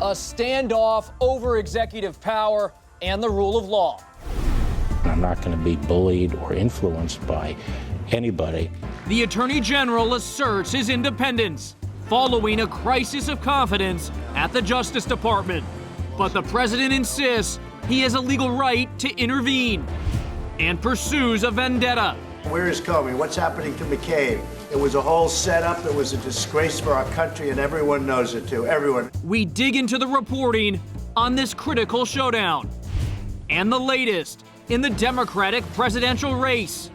A standoff over executive power and the rule of law. I'm not going to be bullied or influenced by anybody. The Attorney General asserts his independence following a crisis of confidence at the Justice Department. But the president insists he has a legal right to intervene and pursues a vendetta. Where is Comey? What's happening to McCabe? It was a whole setup. It was a disgrace for our country, and everyone knows it too. Everyone. We dig into the reporting on this critical showdown and the latest in the Democratic presidential race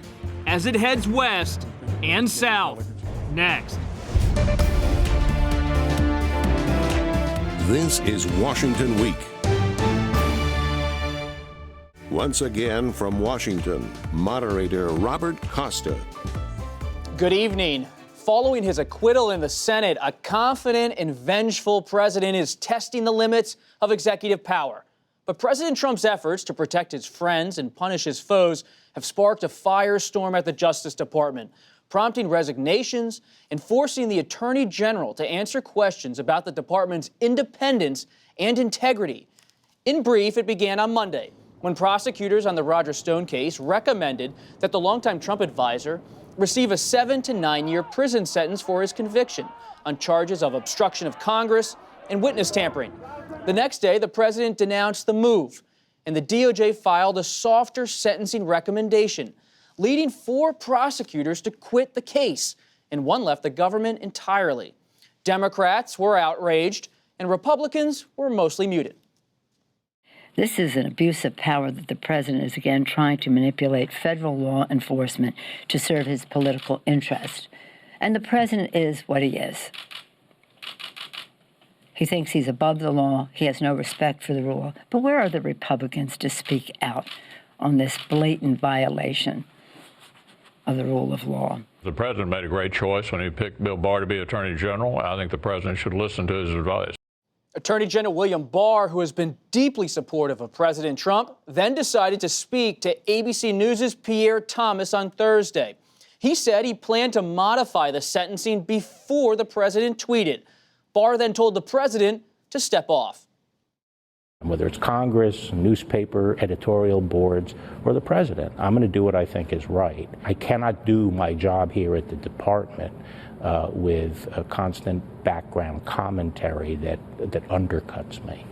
as it heads west and south. Next. This is Washington Week. Once again from Washington, moderator Robert Costa. Good evening. Following his acquittal in the Senate, a confident and vengeful president is testing the limits of executive power. But President Trump's efforts to protect his friends and punish his foes have sparked a firestorm at the Justice Department, prompting resignations and forcing the Attorney General to answer questions about the department's independence and integrity. In brief, it began on Monday, when prosecutors on the Roger Stone case recommended that the longtime Trump advisor receive a 7 to 9 year prison sentence for his conviction on charges of obstruction of Congress and witness tampering. The next day, the president denounced the move, and the DOJ filed a softer sentencing recommendation, leading 4 prosecutors to quit the case, and 1 left the government entirely. Democrats were outraged, and Republicans were mostly muted. This is an abuse of power that the president is again trying to manipulate federal law enforcement to serve his political interest. And the president is what he is. He thinks he's above the law. He has no respect for the rule. But where are the Republicans to speak out on this blatant violation of the rule of law? The president made a great choice when he picked Bill Barr to be Attorney General. I think the president should listen to his advice. Attorney General William Barr, who has been deeply supportive of President Trump, then decided to speak to ABC News' Pierre Thomas on Thursday. He said he planned to modify the sentencing before the president tweeted. Barr then told the president to step off. Whether it's Congress, newspaper, editorial boards, or the president, I'm going to do what I think is right. I cannot do my job here at the department with a constant background commentary that undercuts me.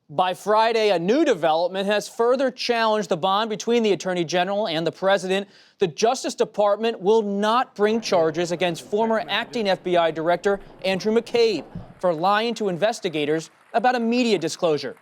By Friday, a new development has further challenged the bond between the Attorney General and the President. The Justice Department will not bring charges against former acting FBI Director Andrew McCabe for lying to investigators about a media disclosure.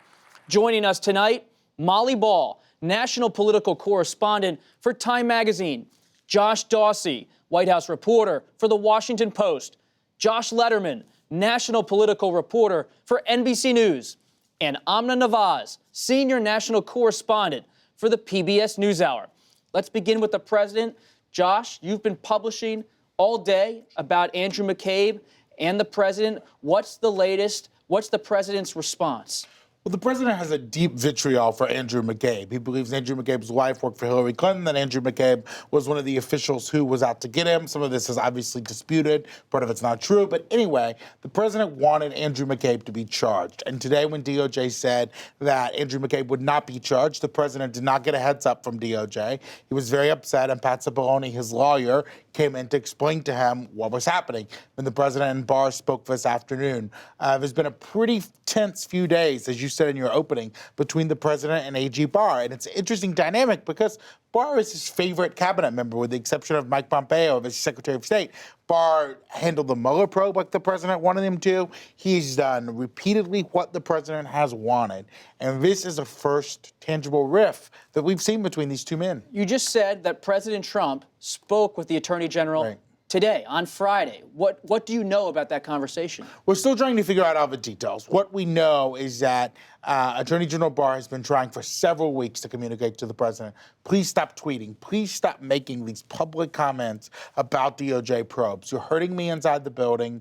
Joining us tonight, Molly Ball, national political correspondent for Time Magazine, Josh Dawsey, White House reporter for The Washington Post, Josh Lederman, national political reporter for NBC News, and Amna Nawaz, senior national correspondent for the PBS NewsHour. Let's begin with the president. Josh, you've been publishing all day about Andrew McCabe and the president. What's the latest? What's the president's response? Well, the president has a deep vitriol for Andrew McCabe. He believes Andrew McCabe's wife worked for Hillary Clinton, that Andrew McCabe was one of the officials who was out to get him. Some of this is obviously disputed. Part of it's not true. But anyway, the president wanted Andrew McCabe to be charged. And today when DOJ said that Andrew McCabe would not be charged, the president did not get a heads up from DOJ. He was very upset, and Pat Cipollone, his lawyer, came in to explain to him what was happening. When the president and Barr spoke this afternoon, there's been a pretty tense few days, as you said in your opening, between the president and AG Barr. And it's an interesting dynamic because Barr is his favorite cabinet member, with the exception of Mike Pompeo, his Secretary of State. Barr handled the Mueller probe like the president wanted him to. He's done repeatedly what the president has wanted. And this is a first tangible rift that we've seen between these two men. You just said that President Trump spoke with the Attorney General today, on Friday. What do you know about that conversation? We're still trying to figure out all the details. What we know is that Attorney General Barr has been trying for several weeks to communicate to the president, please stop tweeting, please stop making these public comments about DOJ probes. You're hurting me inside the building.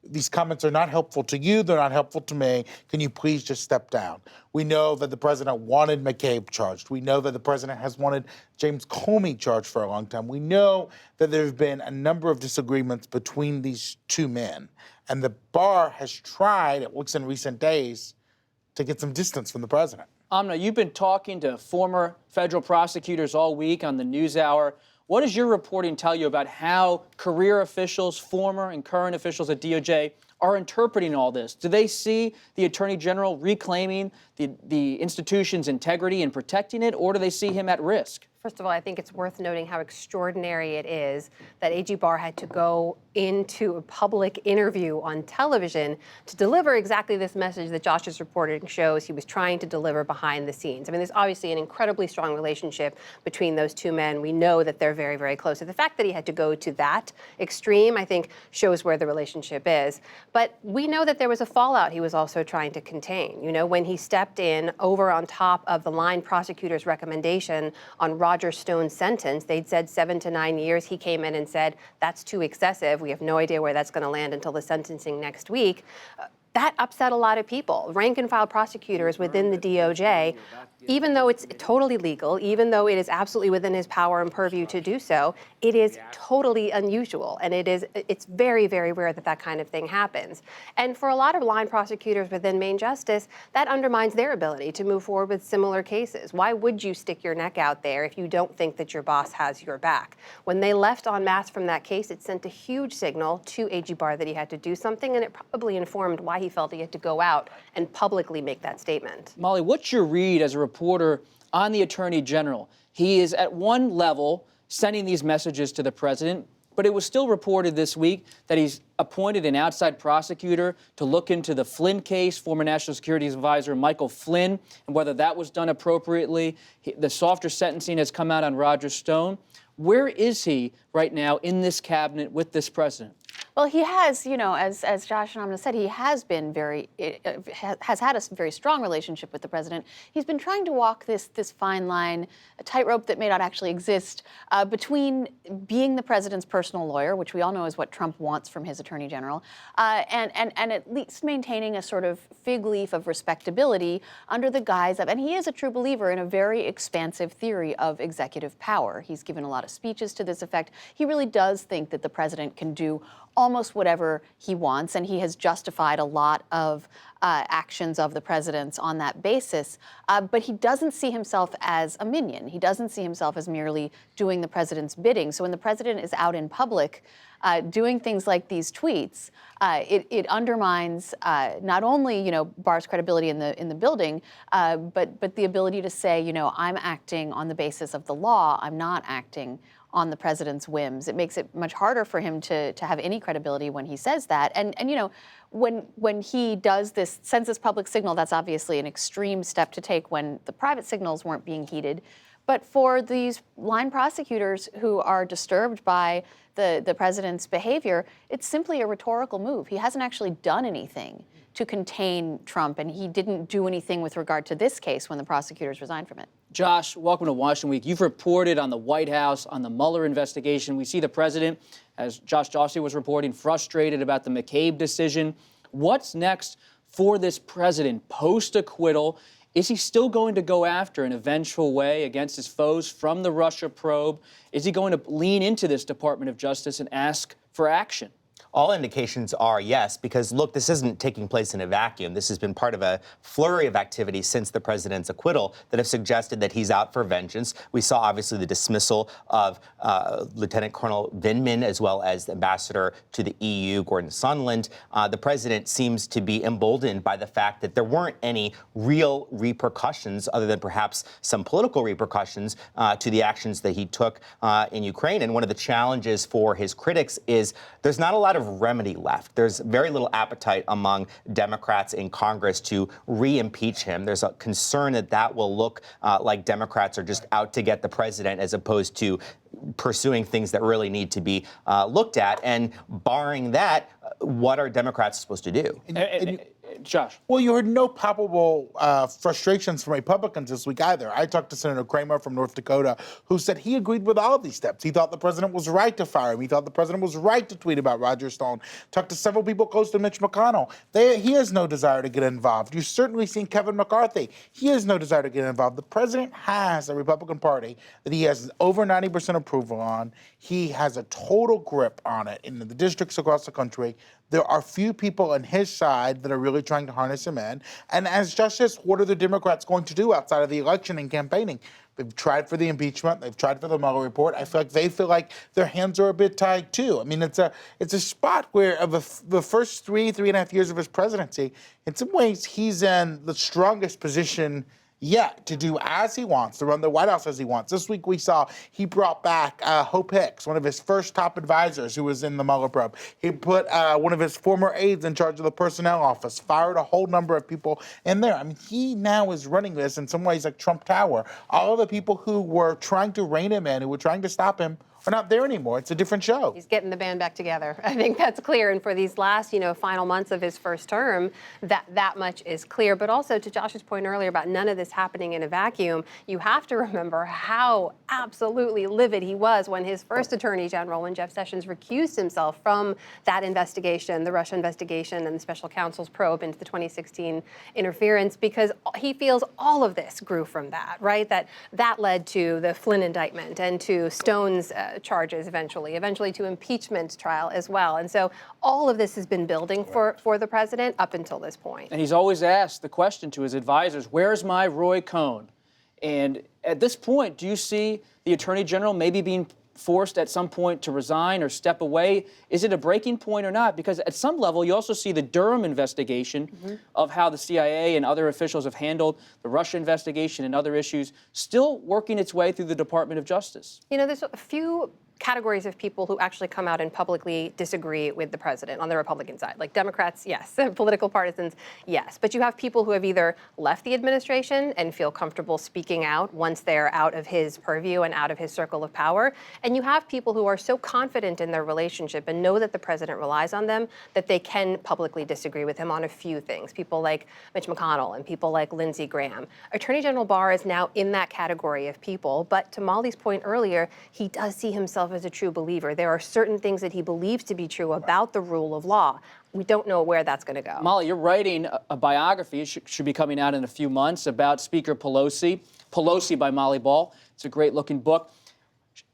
These comments are not helpful to you. They're not helpful to me. Can you please just step down? We know that the president wanted McCabe charged. We know that the president has wanted James Comey charged for a long time. We know that there have been a number of disagreements between these two men. And the Barr has tried, it looks in recent days, to get some distance from the president. Amna, you've been talking to former federal prosecutors all week on the NewsHour. What does your reporting tell you about how career officials, former and current officials at DOJ, are interpreting all this? Do they see the Attorney General reclaiming the institution's integrity and protecting it, or do they see him at risk? First of all, I think it's worth noting how extraordinary it is that AG Barr had to go into a public interview on television to deliver exactly this message that Josh's reporting shows he was trying to deliver behind the scenes. I mean, there's obviously an incredibly strong relationship between those two men. We know that they're very, very close. So the fact that he had to go to that extreme, I think, shows where the relationship is. But we know that there was a fallout he was also trying to contain. You know, when he stepped in over on top of the line prosecutor's recommendation on Roger Stone's sentence, they'd said 7 to 9 years. He came in and said, that's too excessive. We have no idea where that's going to land until the sentencing next week. That upset a lot of people. Rank and file prosecutors within the DOJ, even though it's totally legal, even though it is absolutely within his power and purview to do so, it is totally unusual. And it's very, very rare that that kind of thing happens. And for a lot of line prosecutors within Main Justice, that undermines their ability to move forward with similar cases. Why would you stick your neck out there if you don't think that your boss has your back? When they left en masse from that case, it sent a huge signal to AG Barr that he had to do something, and it probably informed why he felt he had to go out and publicly make that statement. Molly, what's your read as a reporter on the Attorney General? He is at one level sending these messages to the president, but it was still reported this week that he's appointed an outside prosecutor to look into the Flynn case, former National Security Advisor Michael Flynn, and whether that was done appropriately. The softer sentencing has come out on Roger Stone. Where is he right now in this cabinet with this president? Well, he has, you know, as Josh and Amna said, he has been has had a very strong relationship with the president. He's been trying to walk this fine line, a tightrope that may not actually exist, between being the president's personal lawyer, which we all know is what Trump wants from his attorney general, and at least maintaining a sort of fig leaf of respectability under the guise of, and he is a true believer in a very expansive theory of executive power. He's given a lot of speeches to this effect. He really does think that the president can do almost whatever he wants, and he has justified a lot of actions of the president's on that basis. But he doesn't see himself as a minion. He doesn't see himself as merely doing the president's bidding. So when the president is out in public doing things like these tweets, it undermines not only, you know, Barr's credibility in the building, but the ability to say, you know, I'm acting on the basis of the law. I'm not acting on the president's whims. It makes it much harder for him to have any credibility when he says that. And you know, when he does this, sends this public signal, that's obviously an extreme step to take when the private signals weren't being heeded. But for these line prosecutors who are disturbed by the president's behavior, it's simply a rhetorical move. He hasn't actually done anything to contain Trump, and he didn't do anything with regard to this case when the prosecutors resigned from it. Josh, welcome to Washington Week. You've reported on the White House, on the Mueller investigation. We see the president, as Josh Dawsey was reporting, frustrated about the McCabe decision. What's next for this president post-acquittal? Is he still going to go after in a vengeful way against his foes from the Russia probe? Is he going to lean into this Department of Justice and ask for action? All indications are yes, because look, this isn't taking place in a vacuum. This has been part of a flurry of activity since the president's acquittal that have suggested that he's out for vengeance. We saw obviously the dismissal of Lieutenant Colonel Vindman, as well as the ambassador to the EU, Gordon Sondland. The president seems to be emboldened by the fact that there weren't any real repercussions, other than perhaps some political repercussions, to the actions that he took in Ukraine. And one of the challenges for his critics is there's not a lot of remedy left. There's very little appetite among Democrats in Congress to re-impeach him. There's a concern that that will look like Democrats are just out to get the president as opposed to pursuing things that really need to be looked at. And barring that, what are Democrats supposed to do? Josh. Well, you heard no palpable frustrations from Republicans this week either. I talked to Senator Kramer from North Dakota, who said he agreed with all of these steps. He thought the president was right to fire him. He thought the president was right to tweet about Roger Stone. Talked to several people close to Mitch McConnell. He has no desire to get involved. You've certainly seen Kevin McCarthy. He has no desire to get involved. The president has a Republican Party that he has over 90% approval on. He has a total grip on it in the districts across the country. there are few people on his side that are really trying to harness him in. And as Justice, what are the Democrats going to do outside of the election and campaigning? They've tried for the impeachment. They've tried for the Mueller report. I feel like they feel like their hands are a bit tied too. I mean, it's a spot where of the first 3.5 years of his presidency, in some ways, he's in the strongest position yet to do as he wants, to run the White House as he wants. This week we saw he brought back Hope Hicks, one of his first top advisors who was in the Mueller probe. He put one of his former aides in charge of the personnel office, fired a whole number of people in there. I mean, he now is running this in some ways like Trump Tower. All of the people who were trying to rein him in, who were trying to stop him, are not there anymore. It's a different show. He's getting the band back together. I think that's clear. And for these last, final months of his first term, that much is clear. But also to Josh's point earlier about none of this happening in a vacuum, you have to remember how absolutely livid he was when his first attorney general, when Jeff Sessions recused himself from that investigation, the Russia investigation and the special counsel's probe into the 2016 interference, because he feels all of this grew from that, right? That led to the Flynn indictment and to Stone's charges eventually to impeachment trial as well. And so all of this has been building for the president up until this point. And he's always asked the question to his advisors, where's my Roy Cohn? And at this point, do you see the Attorney General maybe being forced at some point to resign or step away? Is it a breaking point or not? Because at some level, you also see the Durham investigation of how the CIA and other officials have handled the Russia investigation and other issues still working its way through the Department of Justice. There's a few categories of people who actually come out and publicly disagree with the president on the Republican side. Like Democrats, yes. Political partisans, yes. But you have people who have either left the administration and feel comfortable speaking out once they're out of his purview and out of his circle of power. And you have people who are so confident in their relationship and know that the president relies on them that they can publicly disagree with him on a few things. People like Mitch McConnell and people like Lindsey Graham. Attorney General Barr is now in that category of people. But to Molly's point earlier, he does see himself as a true believer. There are certain things that he believes to be true about the rule of law. We don't know where that's going to go. Molly, you're writing a biography, it should be coming out in a few months, about Speaker Pelosi. Pelosi by Molly Ball. It's a great-looking book.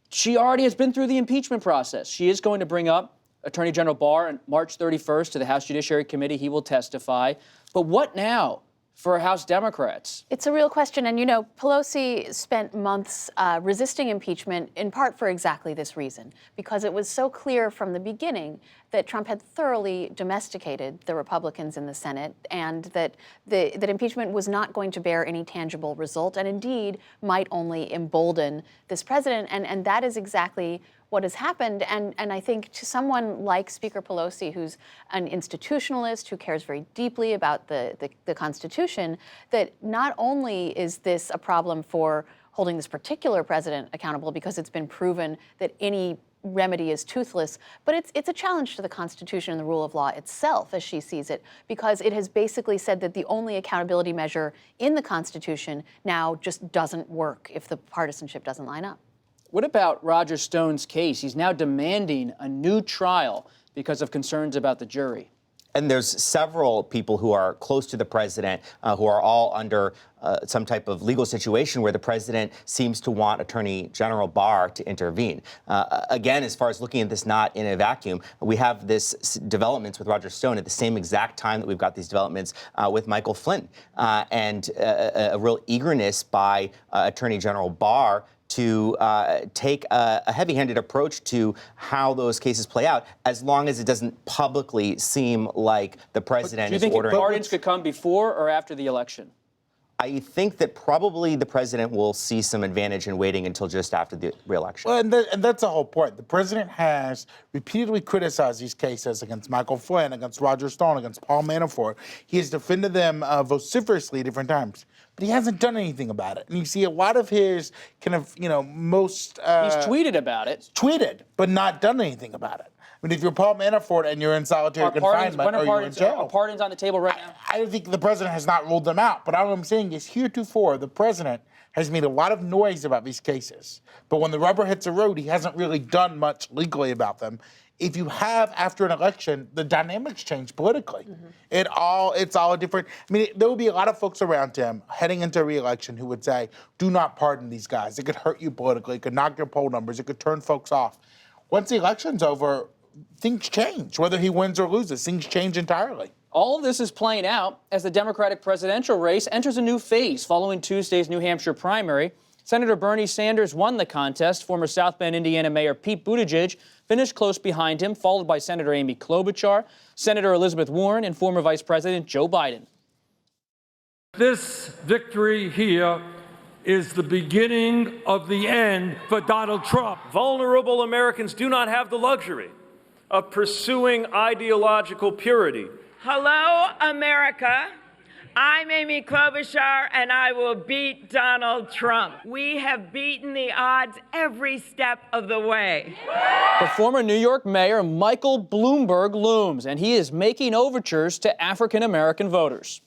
She already has been through the impeachment process. She is going to bring up Attorney General Barr on March 31st to the House Judiciary Committee. He will testify. But what now for House Democrats? It's a real question. And, Pelosi spent months resisting impeachment in part for exactly this reason, because it was so clear from the beginning that Trump had thoroughly domesticated the Republicans in the Senate and that impeachment was not going to bear any tangible result and indeed might only embolden this president. And that is exactly what has happened. And I think to someone like Speaker Pelosi, who's an institutionalist, who cares very deeply about the Constitution, that not only is this a problem for holding this particular president accountable because it's been proven that any remedy is toothless, but it's a challenge to the Constitution and the rule of law itself, as she sees it, because it has basically said that the only accountability measure in the Constitution now just doesn't work if the partisanship doesn't line up. What about Roger Stone's case? He's now demanding a new trial because of concerns about the jury. And there's several people who are close to the president who are all under some type of legal situation where the president seems to want Attorney General Barr to intervene. Again, as far as looking at this not in a vacuum, we have this developments with Roger Stone at the same exact time that we've got these developments with Michael Flynn, and a real eagerness by Attorney General Barr to take a heavy-handed approach to how those cases play out, as long as it doesn't publicly seem like the president is ordering. Do you think pardons could come before or after the election? I think that probably the president will see some advantage in waiting until just after the re-election. Well, and that's the whole point. The president has repeatedly criticized these cases against Michael Flynn, against Roger Stone, against Paul Manafort. He has defended them vociferously at different times, but he hasn't done anything about it. And you see a lot of his kind of, most... He's tweeted about it. Tweeted, but not done anything about it. I mean, if you're Paul Manafort and you're in solitary confinement or you're in jail... Are pardons on the table right now? I think the president has not ruled them out. But all I'm saying is heretofore, the president has made a lot of noise about these cases. But when the rubber hits the road, he hasn't really done much legally about them. If you have, after an election, the dynamics change politically. It's all different. I mean, there will be a lot of folks around him heading into a re-election who would say, do not pardon these guys. It could hurt you politically. It could knock your poll numbers. It could turn folks off. Once the election's over, things change. Whether he wins or loses, things change entirely. All of this is playing out as the Democratic presidential race enters a new phase following Tuesday's New Hampshire primary. Senator Bernie Sanders won the contest. Former South Bend, Indiana Mayor Pete Buttigieg finished close behind him, followed by Senator Amy Klobuchar, Senator Elizabeth Warren, and former Vice President Joe Biden. This victory here is the beginning of the end for Donald Trump. Vulnerable Americans do not have the luxury of pursuing ideological purity. Hello, America. I'm Amy Klobuchar, and I will beat Donald Trump. We have beaten the odds every step of the way. The former New York Mayor Michael Bloomberg looms, and he is making overtures to African-American voters.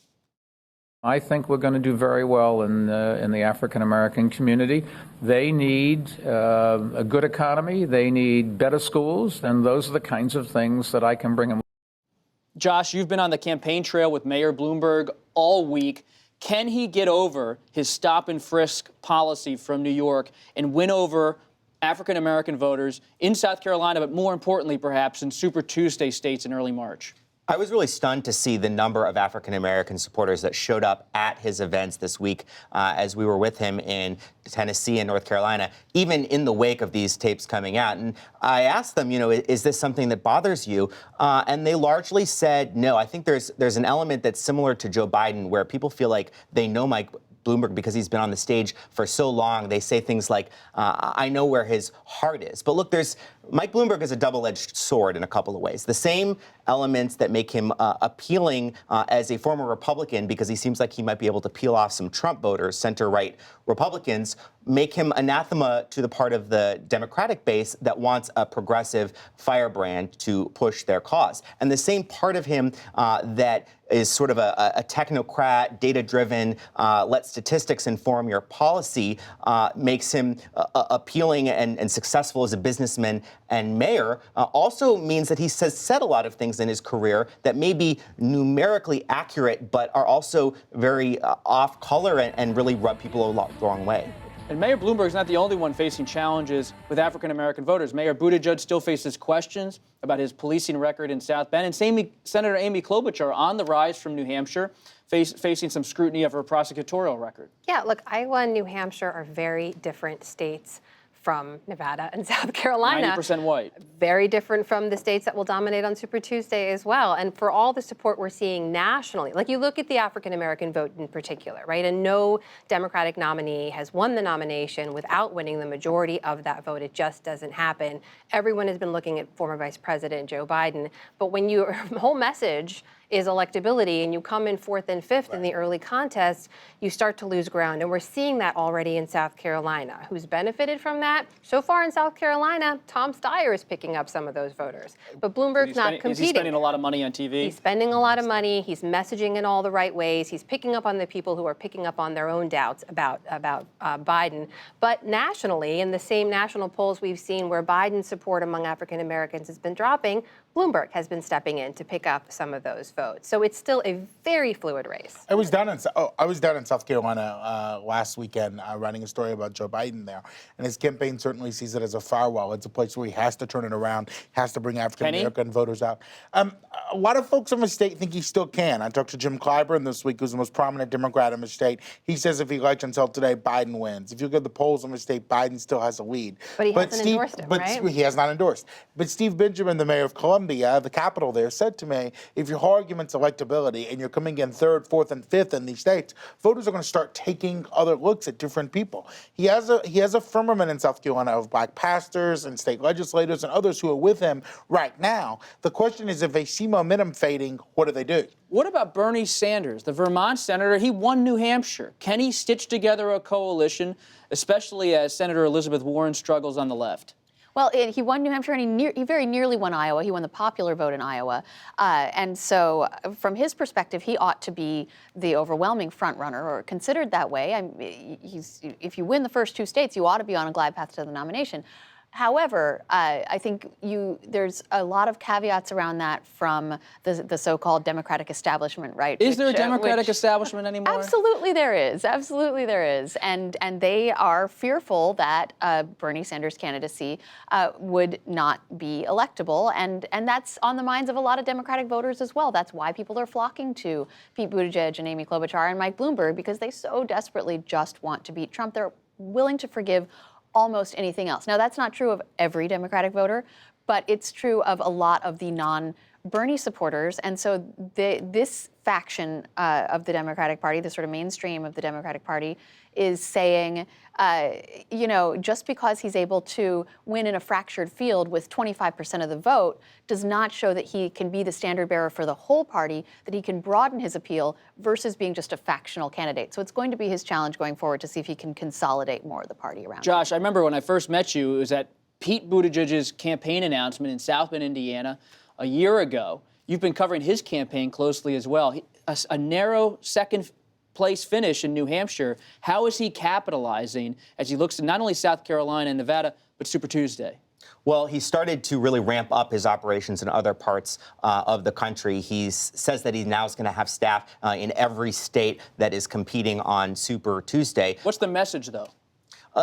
I think we're going to do very well in the African-American community. They need a good economy. They need better schools, and those are the kinds of things that I can bring them. Josh, you've been on the campaign trail with Mayor Bloomberg all week. Can he get over his stop and frisk policy from New York and win over African-American voters in South Carolina, but more importantly, perhaps, in Super Tuesday states in early March? I was really stunned to see the number of African-American supporters that showed up at his events this week as we were with him in Tennessee and North Carolina, even in the wake of these tapes coming out. And I asked them, is this something that bothers you? And they largely said no. I think there's an element that's similar to Joe Biden, where people feel like they know Mike Bloomberg because he's been on the stage for so long. They say things like, I know where his heart is. But look, Mike Bloomberg is a double-edged sword in a couple of ways. The same elements that make him appealing as a former Republican, because he seems like he might be able to peel off some Trump voters, center-right Republicans, make him anathema to the part of the Democratic base that wants a progressive firebrand to push their cause. And the same part of him that is sort of a technocrat, data-driven, let statistics inform your policy, makes him appealing and successful as a businessman and mayor, also means that he said a lot of things in his career that may be numerically accurate, but are also very off color and really rub people the wrong way. And Mayor Bloomberg is not the only one facing challenges with African-American voters. Mayor Buttigieg still faces questions about his policing record in South Bend. And Senator Amy Klobuchar on the rise from New Hampshire, facing some scrutiny of her prosecutorial record. Yeah, look, Iowa and New Hampshire are very different states from Nevada and South Carolina. 90% white. Very different from the states that will dominate on Super Tuesday as well. And for all the support we're seeing nationally, like you look at the African-American vote in particular, right? And no Democratic nominee has won the nomination without winning the majority of that vote. It just doesn't happen. Everyone has been looking at former Vice President Joe Biden. But when your whole message is electability and you come in fourth and fifth in the early contests, you start to lose ground. And we're seeing that already in South Carolina. Who's benefited from that? So far in South Carolina, Tom Steyer is picking up some of those voters. But Bloomberg's not competing. Is he spending a lot of money on TV? He's spending a lot of money. He's messaging in all the right ways. He's picking up on the people who are picking up on their own doubts about Biden. But nationally, in the same national polls we've seen where Biden's support among African Americans has been dropping, Bloomberg has been stepping in to pick up some of those votes. So it's still a very fluid race. I was down in South Carolina last weekend running a story about Joe Biden there, and his campaign certainly sees it as a firewall. It's a place where he has to turn it around, has to bring African American voters out. A lot of folks in the state think he still can. I talked to Jim Clyburn this week, who's the most prominent Democrat in the state. He says if he elects until today, Biden wins. If you look at the polls in the state, Biden still has a lead. But he hasn't endorsed him, right? He has not endorsed. But Steve Benjamin, the mayor of Columbia, the capital there, said to me, if your whole argument's electability and you're coming in third, fourth, and fifth in these states, voters are going to start taking other looks at different people. He has a firmament in South Carolina of black pastors and state legislators and others who are with him right now. The question is, if they see momentum fading, what do they do? What about Bernie Sanders, the Vermont senator? He won New Hampshire. Can he stitch together a coalition, especially as Senator Elizabeth Warren struggles on the left? Well, he won New Hampshire, and he very nearly won Iowa. He won the popular vote in Iowa. And so from his perspective, he ought to be the overwhelming front runner, or considered that way. If you win the first two states, you ought to be on a glide path to the nomination. However, I think there's a lot of caveats around that from the so-called Democratic establishment, right? Is there a Democratic establishment anymore? Absolutely there is. Absolutely there is. And they are fearful that Bernie Sanders' candidacy would not be electable. And that's on the minds of a lot of Democratic voters as well. That's why people are flocking to Pete Buttigieg and Amy Klobuchar and Mike Bloomberg, because they so desperately just want to beat Trump. They're willing to forgive almost anything else. Now, that's not true of every Democratic voter, but it's true of a lot of the non-Bernie supporters. And so this faction of the Democratic Party, the sort of mainstream of the Democratic Party, is saying, just because he's able to win in a fractured field with 25% of the vote does not show that he can be the standard bearer for the whole party, that he can broaden his appeal versus being just a factional candidate. So it's going to be his challenge going forward to see if he can consolidate more of the party around him. Josh, I remember when I first met you, it was at Pete Buttigieg's campaign announcement in South Bend, Indiana, a year ago. You've been covering his campaign closely as well. A narrow second place finish in New Hampshire. How is he capitalizing as he looks to not only South Carolina and Nevada, but Super Tuesday? Well, he started to really ramp up his operations in other parts of the country. He says that he now is going to have staff in every state that is competing on Super Tuesday. What's the message, though?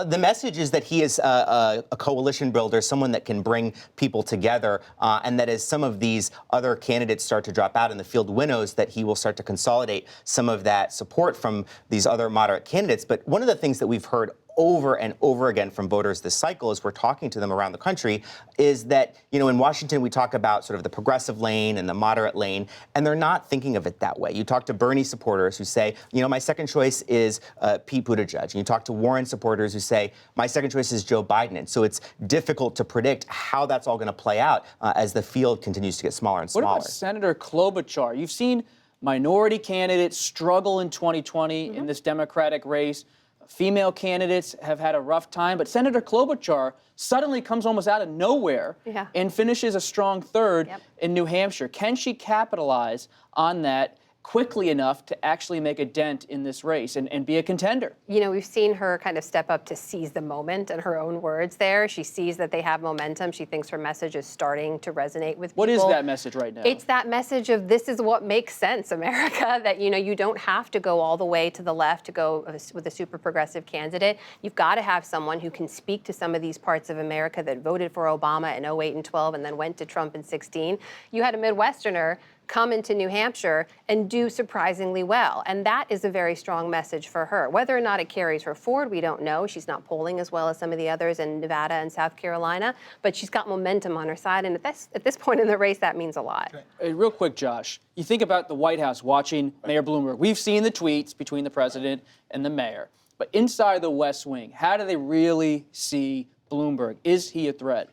The message is that he is a coalition builder, someone that can bring people together, and that as some of these other candidates start to drop out and the field winnows, that he will start to consolidate some of that support from these other moderate candidates. But one of the things that we've heard over and over again from voters this cycle as we're talking to them around the country is that, in Washington, we talk about sort of the progressive lane and the moderate lane, and they're not thinking of it that way. You talk to Bernie supporters who say, my second choice is Pete Buttigieg. And you talk to Warren supporters who say, my second choice is Joe Biden. And so it's difficult to predict how that's all going to play out as the field continues to get smaller and smaller. What about Senator Klobuchar? You've seen minority candidates struggle in 2020 in this Democratic race. Female candidates have had a rough time, but Senator Klobuchar suddenly comes almost out of nowhere and finishes a strong third in New Hampshire. Can she capitalize on that quickly enough to actually make a dent in this race and be a contender? We've seen her kind of step up to seize the moment, in her own words there. She sees that they have momentum. She thinks her message is starting to resonate with people. What is that message right now? It's that message of this is what makes sense, America, that, you don't have to go all the way to the left to go with a super progressive candidate. You've got to have someone who can speak to some of these parts of America that voted for Obama in 08 and 12 and then went to Trump in 16. You had a Midwesterner come into New Hampshire and do surprisingly well. And that is a very strong message for her. Whether or not it carries her forward, we don't know. She's not polling as well as some of the others in Nevada and South Carolina, but she's got momentum on her side. And at this point in the race, that means a lot. Real quick, Josh, you think about the White House watching Mayor Bloomberg. We've seen the tweets between the president and the mayor. But inside the West Wing, how do they really see Bloomberg? Is he a threat?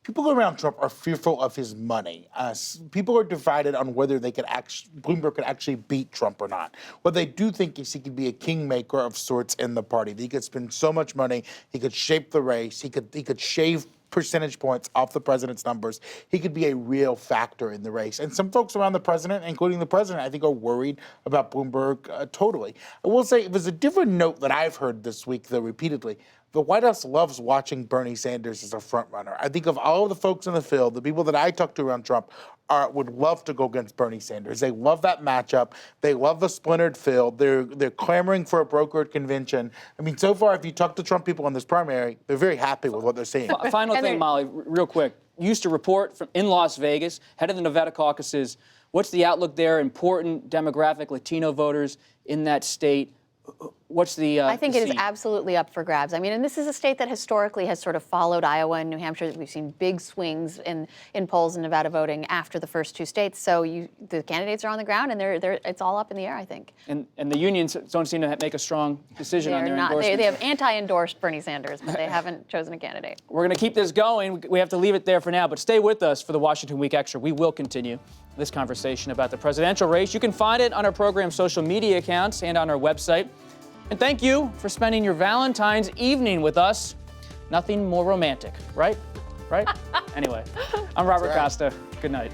People around Trump are fearful of his money. People are divided on whether Bloomberg could actually beat Trump or not. What they do think is he could be a kingmaker of sorts in the party. He could spend so much money, he could shape the race, he could shave percentage points off the president's numbers. He could be a real factor in the race. And some folks around the president, including the president, I think are worried about Bloomberg totally. I will say it was a different note that I've heard this week, though, repeatedly. The White House loves watching Bernie Sanders as a front runner. I think of all of the folks in the field, the people that I talk to around Trump would love to go against Bernie Sanders. They love that matchup. They love the splintered field. They're clamoring for a brokered convention. I mean, so far, if you talk to Trump people in this primary, they're very happy with what they're seeing. Final thing, Molly, real quick. You used to report in Las Vegas, head of the Nevada caucuses. What's the outlook there? Important demographic Latino voters in that state. What's the I think it is scene? absolutely up for grabs. I mean, and this is a state that historically has sort of followed Iowa and New Hampshire. We've seen big swings in polls in Nevada voting after the first two states. So the candidates are on the ground, and it's all up in the air, I think. And the unions don't seem to make a strong decision on their endorsement. They have anti-endorsed Bernie Sanders, but they haven't chosen a candidate. We're going to keep this going. We have to leave it there for now, but stay with us for the Washington Week Extra. We will continue this conversation about the presidential race. You can find it on our program's social media accounts and on our website. And thank you for spending your Valentine's evening with us. Nothing more romantic, right? Right? Anyway, I'm Robert Costa. Good night.